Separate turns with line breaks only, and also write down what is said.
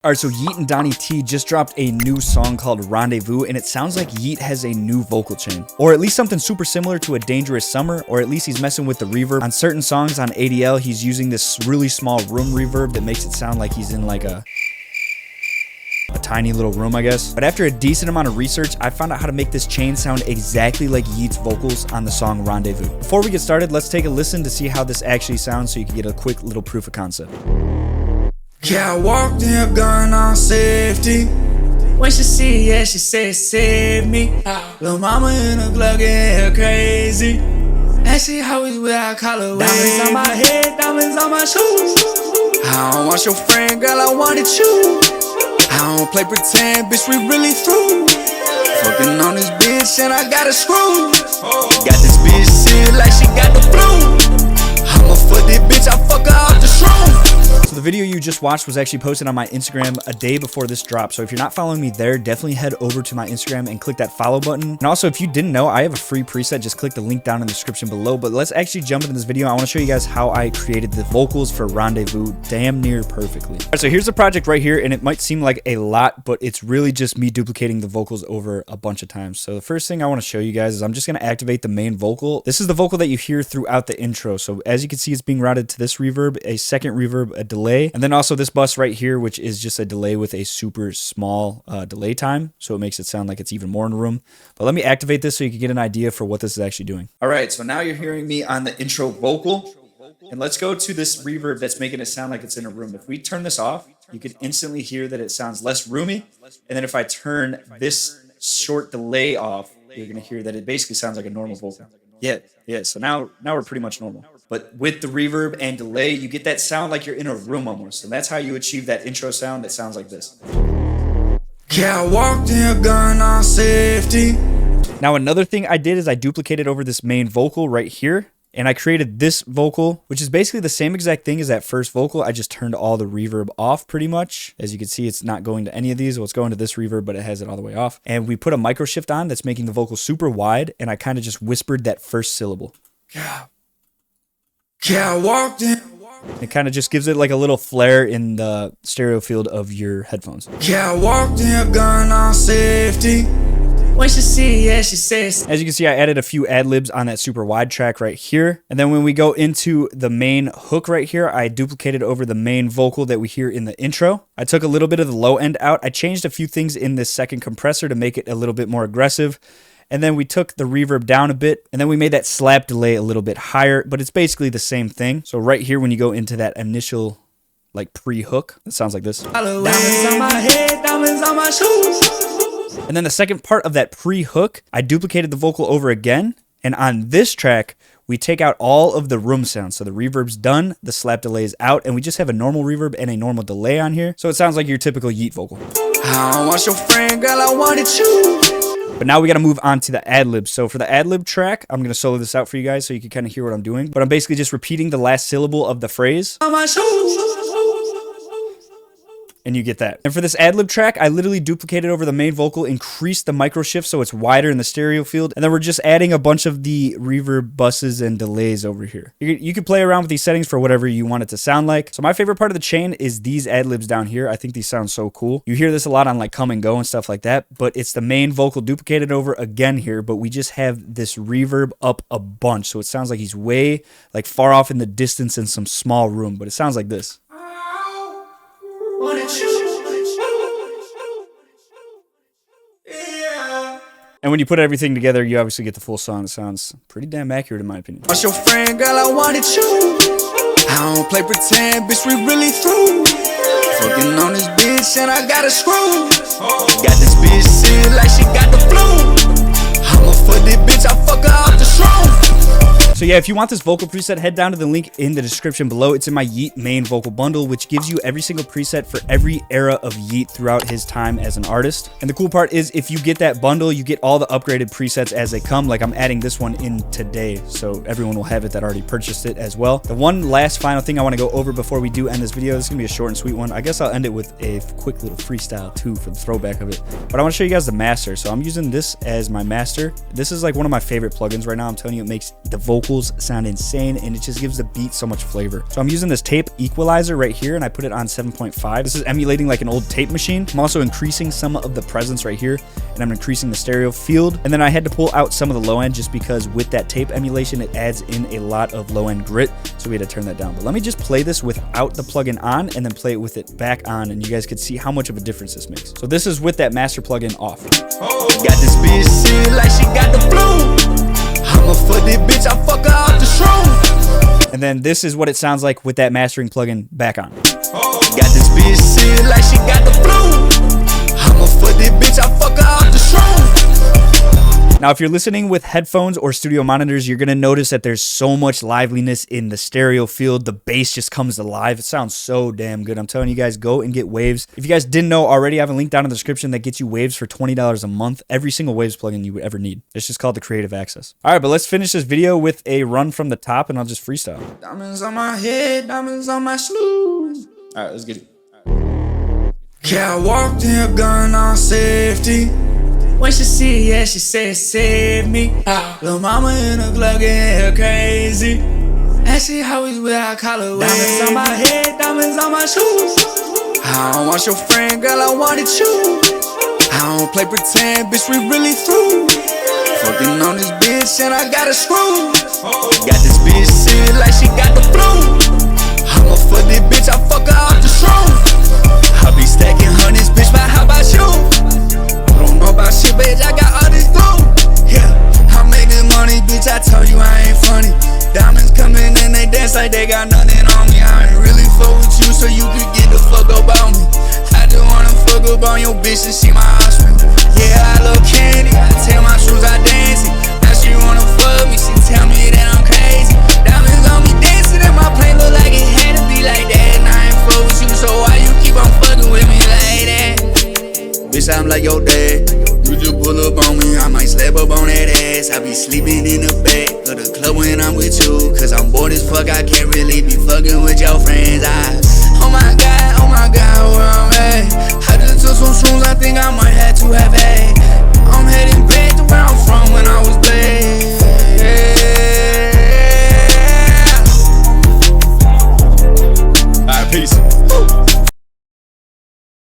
Alright, so Yeat and Donnie T just dropped a new song called Rendezvous, and it sounds like Yeat has a new vocal chain. Or at least something super similar to A Dangerous Summer, or at least he's messing with the reverb. On certain songs on ADL, he's using this really small room reverb that makes it sound like he's in like a tiny little room, I guess. But after a decent amount of research, I found out how to make this chain sound exactly like Yeat's vocals on the song Rendezvous. Before we get started, let's take a listen to see how this actually sounds so you can get a quick little proof of concept.
Yeah, I walked in, gun on safety. When she see, yeah, she said, save me. Lil' mama in the glove getting crazy. And she always wear a collar. Diamonds on my head, diamonds on my shoes. I don't want your friend, girl, I wanted you. I don't play pretend, bitch, we really through. Fucking on this bitch and I got a screw. Got this bitch sick like she got the flu. I'ma fuck this bitch, I fuck her off the shroom.
So the video you just watched was actually posted on my Instagram a day before this drop. So if you're not following me there, definitely head over to my Instagram and click that follow button. And also, if you didn't know, I have a free preset. Just click the link down in the description below. But let's actually jump into this video. I want to show you guys how I created the vocals for Rendezvous damn near perfectly. All right, so here's the project right here, and it might seem like a lot, but it's really just me duplicating the vocals over a bunch of times. So the first thing I want to show you guys is I'm just going to activate the main vocal. This is the vocal that you hear throughout the intro. So as you can see, it's being routed to this reverb, a second reverb, a delay, and then also this bus right here, which is just a delay with a super small delay time. So it makes it sound like it's even more in the room. But let me activate this so you can get an idea for what this is actually doing. All right, so now you're hearing me on the intro vocal. And let's go to this reverb that's making it sound like it's in a room. If we turn this off, you can instantly hear that it sounds less roomy. And then if I turn this short delay off, you're going to hear that it basically sounds like a normal vocal. Yeah. So now we're pretty much normal. But with the reverb and delay, you get that sound like you're in a room almost. And that's how you achieve that intro sound that sounds like this.
Yeah, I walked in, gun on safety.
Now another thing I did is I duplicated over this main vocal right here. And I created this vocal, which is basically the same exact thing as that first vocal. I just turned all the reverb off pretty much. As you can see, it's not going to any of these. Well, it's going to this reverb, but it has it all the way off. And we put a micro shift on that's making the vocal super wide. And I kind of just whispered that first syllable.
Yeah, I walked in.
It kind of just gives it like a little flare in the stereo field of your headphones.
Yeah, I walked in, gun on safety. When she see, yeah, she says.
As you can see, I added a few ad-libs on that super wide track right here. And then when we go into the main hook right here, I duplicated over the main vocal that we hear in the intro. I took a little bit of the low end out. I changed a few things in this second compressor to make it a little bit more aggressive. And then we took the reverb down a bit, and then we made that slap delay a little bit higher, but it's basically the same thing. So right here, when you go into that initial like pre-hook, it sounds like this.
Diamonds on my head, diamonds on my shoes.
And then the second part of that pre-hook, I duplicated the vocal over again. And on this track, we take out all of the room sounds. So the reverb's done, the slap delay is out, and we just have a normal reverb and a normal delay on here. So it sounds like your typical Yeat vocal.
I don't want your friend, girl, I wanted you.
But now we got to move on to the ad-lib. So for the ad-lib track, I'm going to solo this out for you guys so you can kind of hear what I'm doing. But I'm basically just repeating the last syllable of the phrase.
On my shoes.
And you get that. And for this ad-lib track, I literally duplicated over the main vocal, increased the micro shift so it's wider in the stereo field, and then we're just adding a bunch of the reverb buses and delays over here. You can play around with these settings for whatever you want it to sound like. So my favorite part of the chain is these ad-libs down here. I think these sound so cool. You hear this a lot on like Come and Go and stuff like that, but it's the main vocal duplicated over again here, but we just have this reverb up a bunch. So it sounds like he's way like far off in the distance in some small room, but it sounds like this. And when you put everything together, you obviously get the full song. It sounds pretty damn accurate in my opinion.
What's your friend, girl, I wanted you. I don't play pretend, bitch, we really through. Fucking on this bitch and I got a screw. Got this bitch sick like she got the flu. I'ma fuck this bitch, I fuck her off the shroom.
So yeah, if you want this vocal preset, head down to the link in the description below. It's in my Yeat main vocal bundle, which gives you every single preset for every era of Yeat throughout his time as an artist. And the cool part is if you get that bundle, you get all the upgraded presets as they come. Like I'm adding this one in today, so everyone will have it that already purchased it as well. The one last final thing I want to go over before we do end this video, this is gonna be a short and sweet one. I guess I'll end it with a quick little freestyle too for the throwback of it. But I want to show you guys the master. So I'm using this as my master. This is like one of my favorite plugins right now. I'm telling you, it makes the vocal vocals sound insane, and it just gives the beat so much flavor. So I'm using this tape equalizer right here, and I put it on 7.5. This is emulating like an old tape machine. I'm also increasing some of the presence right here, and I'm increasing the stereo field. And then I had to pull out some of the low end just because with that tape emulation, it adds in a lot of low end grit. So we had to turn that down. But let me just play this without the plugin on and then play it with it back on, and you guys could see how much of a difference this makes. So this is with that master plugin off.
Got this bitch shit like she got the flu. I'ma fuck this bitch, I fuck her out the shroom.
And then this is what it sounds like with that mastering plugin back on.
Got this bitch shit like she got the flu. I'ma fuck this bitch, I fuck her out the shroom.
Now, if you're listening with headphones or studio monitors, you're going to notice that there's so much liveliness in the stereo field. The bass just comes alive. It sounds so damn good. I'm telling you guys, go and get Waves. If you guys didn't know already, I have a link down in the description that gets you Waves for $20 a month. Every single Waves plugin you would ever need. It's just called the Creative Access. All right, but let's finish this video with a run from the top, and I'll just freestyle.
Diamonds on my head, diamonds on my shoes.
All right, let's get it.
Yeah, I walked in a gun on safety. When she see, yeah, she said, save me. Lil' mama in a glove getting her crazy. And she always wear her collar wavy. Diamonds on my head, diamonds on my shoes. I don't want your friend, girl, I wanted you. I don't play pretend, bitch, we really through. Fucking on this bitch and I got a screw. Got this bitch shit like she got the flu. I'ma fuck this bitch, I fuck her out the shroom. I be stacking hundreds, bitch, but how about you? I don't know about shit, bitch, I got all this glue. Yeah, I make this money, bitch, I told you I ain't funny. Diamonds coming and they dance like they got nothing on me. I ain't really fuck with you so you could get the fuck up on me. I just wanna fuck up on your bitch and she my hospital. Yeah, I love candy, I tell my shoes I dancing. Now she wanna fuck me, she tell me that I'm crazy. Diamonds on me dancing and my plane look like it had to be like that. And I ain't fuck with you, so why you keep on fucking with me like that? Bitch, I'm like your dad. You just pull up on me, I might slap up on that ass. I be sleeping in the back of the club when I'm with you. Cause I'm bored as fuck, I can't really be fucking with your friends. Oh my god, where I'm